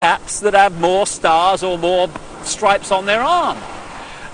caps that have more stars or more stripes on their arm.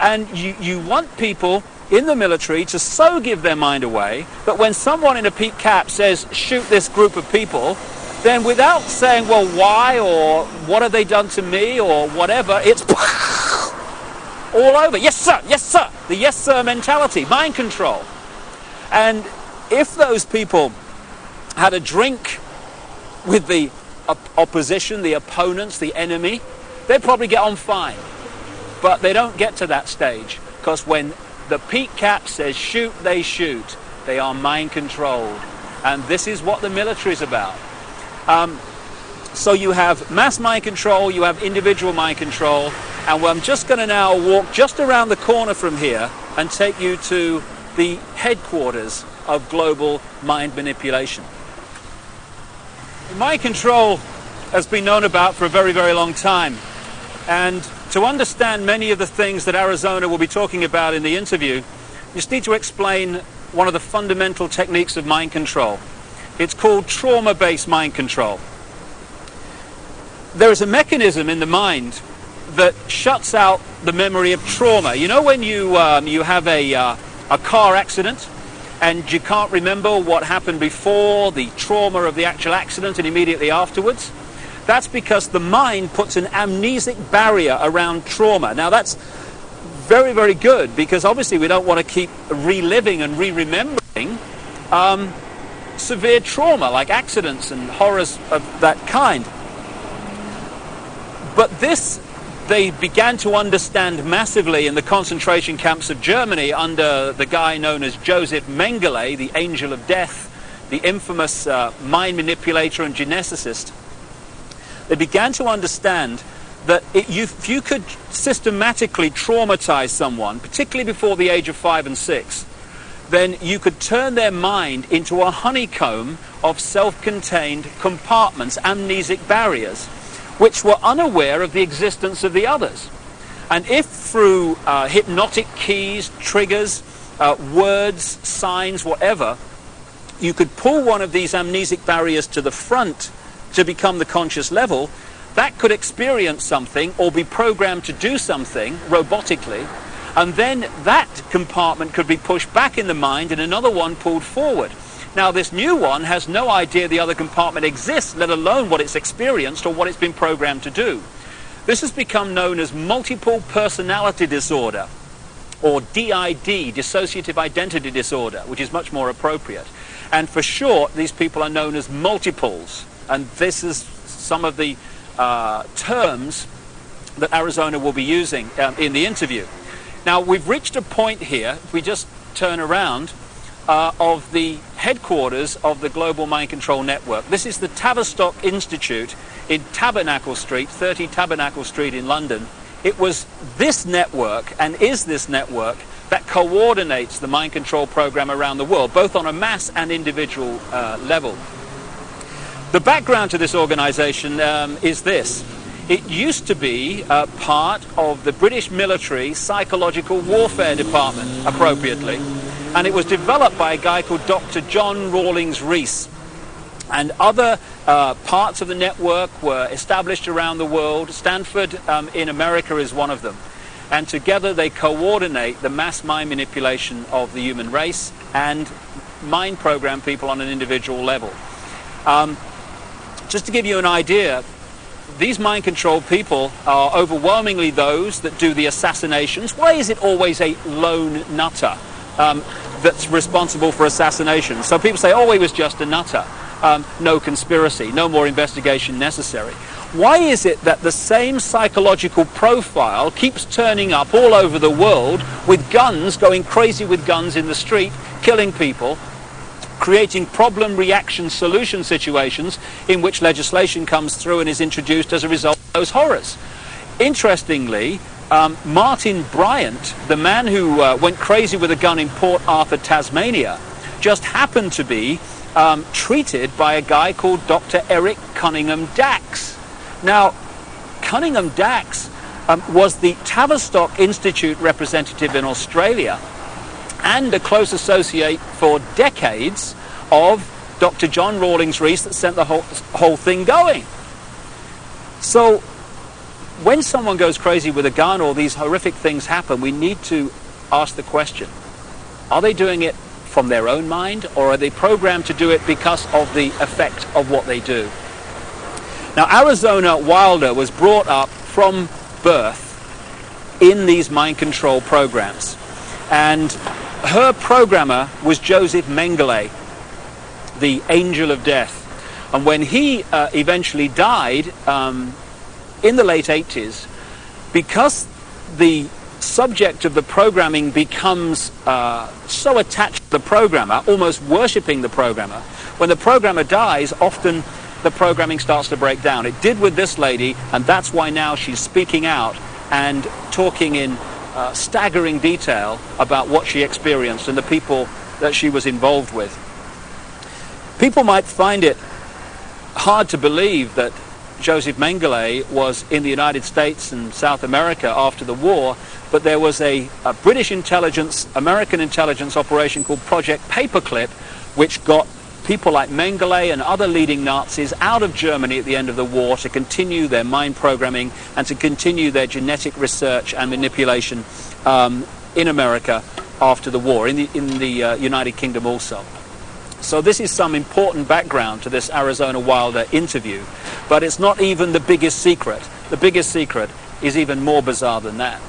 And you want people in the military to so give their mind away that when someone in a peaked cap says, shoot this group of people, then without saying, well, why, or what have they done to me, or whatever, it's all over. Yes, sir, yes, sir. The yes, sir mentality, mind control. And if those people had a drink with the opposition, the opponents, the enemy, they'd probably get on fine. But they don't get to that stage, because when the peaked cap says shoot, they shoot. They are mind controlled. And this is what the military is about. So you have mass mind control, you have individual mind control, and I'm just going to now walk just around the corner from here and take you to the headquarters of global mind manipulation. Mind control has been known about for a very, very long time. And to understand many of the things that Arizona will be talking about in the interview, you just need to explain one of the fundamental techniques of mind control. It's called trauma-based mind control. There is a mechanism in the mind that shuts out the memory of trauma. You know when you have a car accident and you can't remember what happened before, the trauma of the actual accident and immediately afterwards? That's because the mind puts an amnesic barrier around trauma. Now that's very, very good, because obviously we don't want to keep reliving and re-remembering severe trauma like accidents and horrors of that kind. But this they began to understand massively in the concentration camps of Germany under the guy known as Joseph Mengele, the angel of death, the infamous mind manipulator and geneticist. They began to understand that if you could systematically traumatize someone, particularly before the age of 5 and 6, then you could turn their mind into a honeycomb of self-contained compartments, amnesic barriers, which were unaware of the existence of the others. And if through hypnotic keys, triggers, words, signs, whatever, you could pull one of these amnesic barriers to the front to become the conscious level, that could experience something or be programmed to do something robotically, and then that compartment could be pushed back in the mind and another one pulled forward. Now this new one has no idea the other compartment exists, let alone what it's experienced or what it's been programmed to do. This has become known as multiple personality disorder, or DID, dissociative identity disorder, which is much more appropriate. And for short, these people are known as multiples. And this is some of the terms that Arizona will be using in the interview. Now, we've reached a point here, if we just turn around, of the headquarters of the Global Mind Control Network. This is the Tavistock Institute in Tabernacle Street, 30 Tabernacle Street in London. It was this network, and is this network, that coordinates the mind control program around the world, both on a mass and individual level. The background to this organization is this. It used to be part of the British military psychological warfare department, appropriately, and it was developed by a guy called Dr. John Rawlings Rees. And other parts of the network were established around the world. Stanford in America is one of them. And together they coordinate the mass mind manipulation of the human race and mind program people on an individual level. Just to give you an idea, these mind control people are overwhelmingly those that do the assassinations. Why is it always a lone nutter that's responsible for assassination? So people say, oh, he was just a nutter. No conspiracy, no more investigation necessary. Why is it that the same psychological profile keeps turning up all over the world with guns, going crazy with guns in the street, killing people, creating problem, reaction, solution situations in which legislation comes through and is introduced as a result of those horrors? Interestingly, Martin Bryant, the man who went crazy with a gun in Port Arthur, Tasmania, just happened to be treated by a guy called Dr. Eric Cunningham Dax. Now, Cunningham Dax was the Tavistock Institute representative in Australia and a close associate for decades of Dr. John Rawlings Rees that sent the whole thing going. So when someone goes crazy with a gun or these horrific things happen, we need to ask the question, are they doing it from their own mind, or are they programmed to do it because of the effect of what they do? Now, Arizona Wilder was brought up from birth in these mind control programs, and her programmer was Joseph Mengele, the Angel of Death. And when he eventually died in the late 80s, because the subject of the programming becomes so attached to the programmer, almost worshipping the programmer, when the programmer dies, often the programming starts to break down. It did with this lady, and that's why now she's speaking out and talking in staggering detail about what she experienced and the people that she was involved with. People might find it hard to believe that Joseph Mengele was in the United States and South America after the war, but there was a British intelligence, American intelligence operation called Project Paperclip, which got people like Mengele and other leading Nazis out of Germany at the end of the war to continue their mind programming and to continue their genetic research and manipulation in America after the war, in the United Kingdom also. So this is some important background to this Arizona Wilder interview, but it's not even the biggest secret. The biggest secret is even more bizarre than that.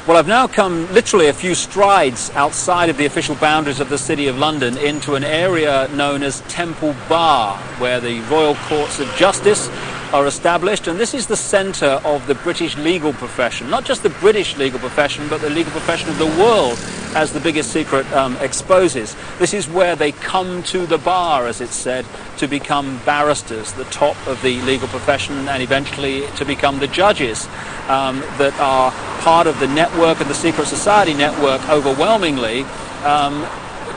Well, I've now come literally a few strides outside of the official boundaries of the City of London into an area known as Temple Bar, where the Royal Courts of Justice are established, and this is the centre of the British legal profession. Not just the British legal profession, but the legal profession of the world, as The Biggest Secret exposes. This is where they come to the bar, as it's said, to become barristers, the top of the legal profession, and eventually to become the judges that are part of the network of the secret society network, overwhelmingly,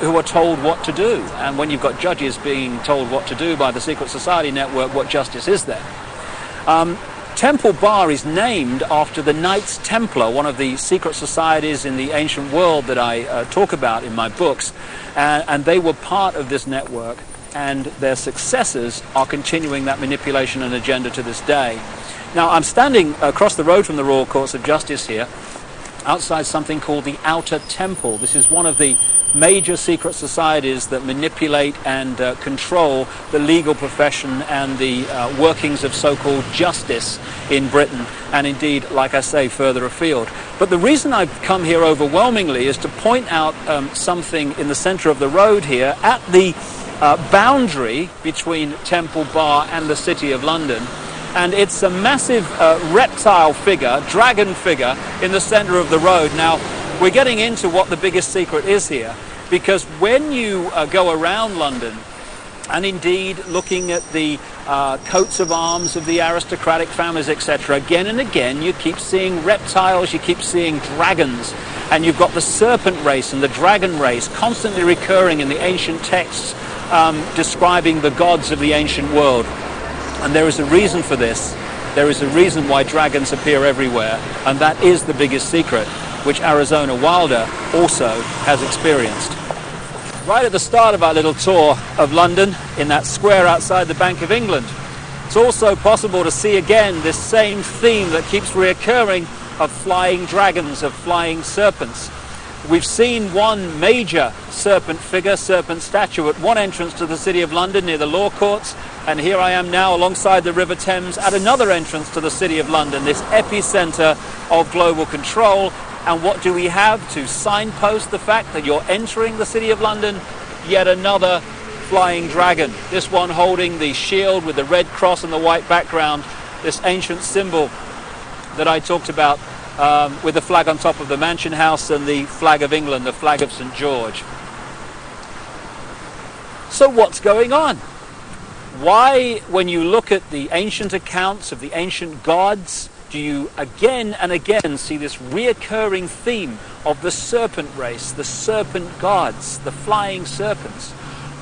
who are told what to do. And when you've got judges being told what to do by the secret society network, what justice is there? Temple Bar is named after the Knights Templar, one of the secret societies in the ancient world that I talk about in my books, and they were part of this network, and their successors are continuing that manipulation and agenda to this day. Now, I'm standing across the road from the Royal Courts of Justice here, outside something called the Outer Temple. This is one of the major secret societies that manipulate and control the legal profession and the workings of so-called justice in Britain, and indeed, like I say, further afield. But the reason I've come here overwhelmingly is to point out something in the centre of the road here at the boundary between Temple Bar and the City of London. And it's a massive reptile figure, dragon figure, in the centre of the road. Now, we're getting into what the biggest secret is here, because when you go around London, and indeed looking at the coats of arms of the aristocratic families, etc., again and again you keep seeing reptiles, you keep seeing dragons, and you've got the serpent race and the dragon race constantly recurring in the ancient texts describing the gods of the ancient world. And there is a reason for this. There is a reason why dragons appear everywhere, and that is the biggest secret, which Arizona Wilder also has experienced. Right at the start of our little tour of London, in that square outside the Bank of England, it's also possible to see again this same theme that keeps reoccurring of flying dragons, of flying serpents. We've seen one major serpent figure, serpent statue, at one entrance to the City of London near the Law Courts, and here I am now alongside the River Thames at another entrance to the City of London, this epicenter of global control. And what do we have to signpost the fact that you're entering the City of London? Yet another flying dragon, this one holding the shield with the red cross and the white background, this ancient symbol that I talked about, with the flag on top of the Mansion House and the flag of England, the flag of St. George. So what's going on? Why, when you look at the ancient accounts of the ancient gods, do you again and again see this reoccurring theme of the serpent race, the serpent gods, the flying serpents?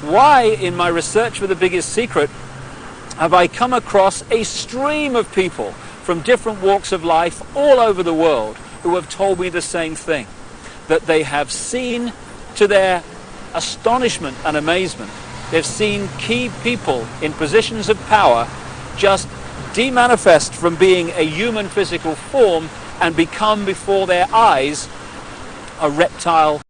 Why, in my research for The Biggest Secret, have I come across a stream of people from different walks of life all over the world who have told me the same thing, that they have seen, to their astonishment and amazement, they've seen key people in positions of power just demanifest from being a human physical form and become before their eyes a reptile